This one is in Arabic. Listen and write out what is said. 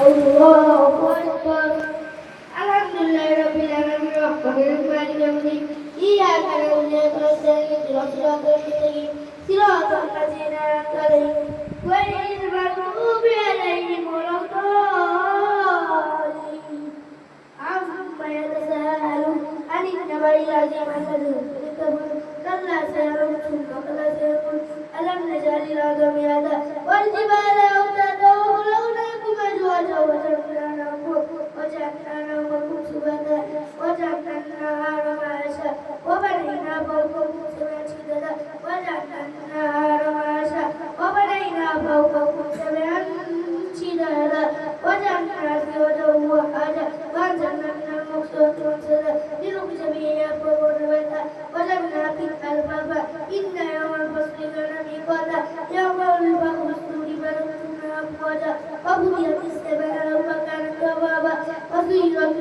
الله أكبر. الحمد لله رب العالمين الرحمن الرحيم مالك يوم الدين إياك نعبد وإياك نستعين اهدنا الصراط المستقيم صراط الذين أنعمت عليهم غير المغضوب عليهم ولا الضالين عما يتساءلون عن النبأ العظيم الذي كلا سيعلمون وكلا سيعلمون ألم نجعل الأرض مهادا والجبال أوتادا وخلقناكم أزواجا وجعلنا نومكم سباتا وجعلنا النهار معاشا وبنينا فوقكم سبعا شدادا وجعلنا النهار معاشا وبنينا فوقكم سبعا شدادا وجعلنا سراجا وحاجا وأنزلنا من المقصود منزلا لنخرج به حبا ونباتا وجعلنا فيه ألفافا إن يوم الفصل كان ميقاتا يوم ينفخ في الصور فنكتم أفواجا وفتحت السماء فكانت أبوابا وسيرت